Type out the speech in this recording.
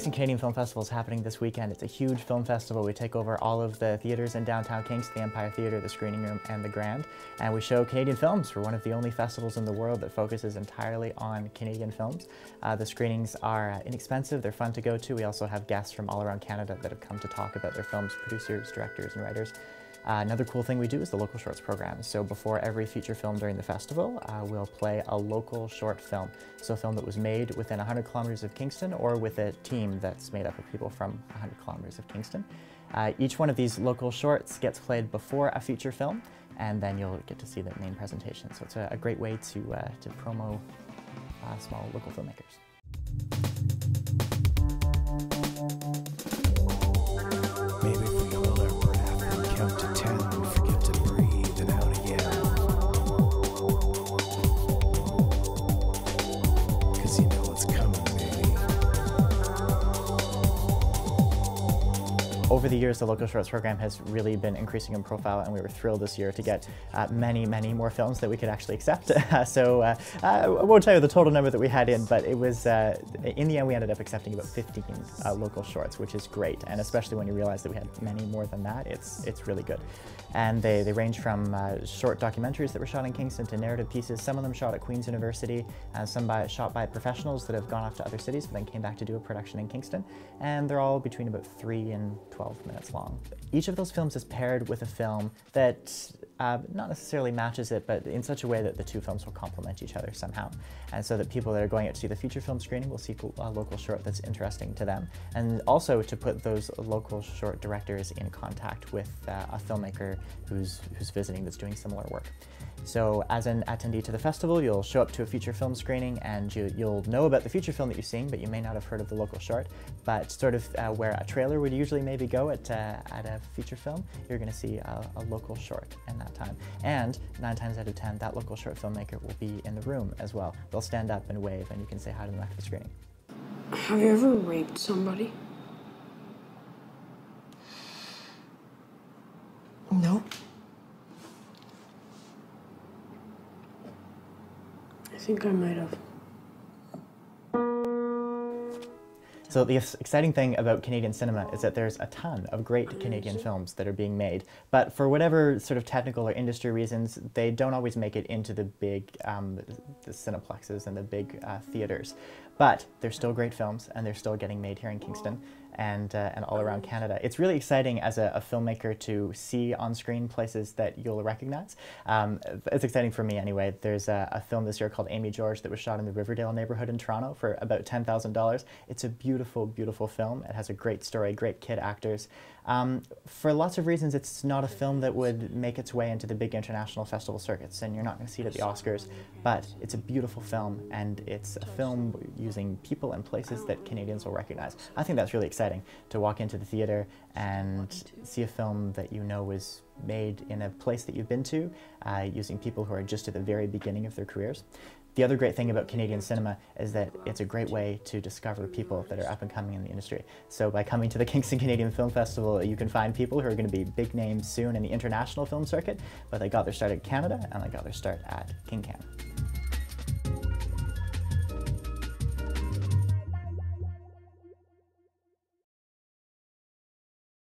Kingston Canadian Film Festival is happening this weekend. It's a huge film festival. We take over all of the theatres in downtown Kingston, the Empire Theatre, the Screening Room, and the Grand. And we show Canadian films. We're one of the only festivals in the world that focuses entirely on Canadian films. The screenings are inexpensive, they're fun to go to. We also have guests from all around Canada that have come to talk about their films, producers, directors, and writers. Another cool thing we do is the local shorts program. So before every feature film during the festival, we'll play a local short film. So a film that was made within 100 kilometers of Kingston or with a team that's made up of people from 100 kilometers of Kingston. Each one of these local shorts gets played before a feature film, and then you'll get to see the main presentation. So it's a great way to promo small local filmmakers. Maybe if we hold our breath and count to 10 and forget to breathe and out again. 'Cause you know it's coming, baby. Over the years, the local shorts program has really been increasing in profile, and we were thrilled this year to get many more films that we could actually accept. I won't tell you the total number that we had in, but it was, in the end, we ended up accepting about 15 local shorts, which is great. And especially when you realize that we had many more than that, it's really good. And they range from short documentaries that were shot in Kingston to narrative pieces, some of them shot at Queen's University, some shot by professionals that have gone off to other cities but then came back to do a production in Kingston. And they're all between about 3 and 12 minutes long. Each of those films is paired with a film that not necessarily matches it, but in such a way that the two films will complement each other somehow. And so that people that are going out to see the feature film screening will see a local short that's interesting to them. And also to put those local short directors in contact with a filmmaker who's visiting that's doing similar work. So as an attendee to the festival, you'll show up to a feature film screening and you'll know about the feature film that you're seeing, but you may not have heard of the local short. But sort of where a trailer would usually maybe go at a feature film, you're going to see a local short in that time. And 9 times out of 10, that local short filmmaker will be in the room as well. They'll stand up and wave, and you can say hi to them after the screening. Have you ever raped somebody? No. I think I might have. So the exciting thing about Canadian cinema is that there's a ton of great Canadian films that are being made, but for whatever sort of technical or industry reasons, they don't always make it into the big the cineplexes and the big theaters. But they're still great films, and they're still getting made here in Kingston and all around Canada. It's really exciting as a filmmaker to see on screen places that you'll recognize. It's exciting for me anyway. There's a film this year called Amy George that was shot in the Riverdale neighborhood in Toronto for about $10,000. It's a beautiful, beautiful film. It has a great story, great kid actors. For lots of reasons, it's not a film that would make its way into the big international festival circuits, and you're not going to see it at the Oscars, but it's a beautiful film, and it's a film using people and places that Canadians will recognize. I think that's really exciting, to walk into the theater and see a film that you know was made in a place that you've been to, using people who are just at the very beginning of their careers. The other great thing about Canadian cinema is that it's a great way to discover people that are up and coming in the industry. So by coming to the Kingston Canadian Film Festival, you can find people who are going to be big names soon in the international film circuit, but they got their start at Canada and they got their start at KingCan.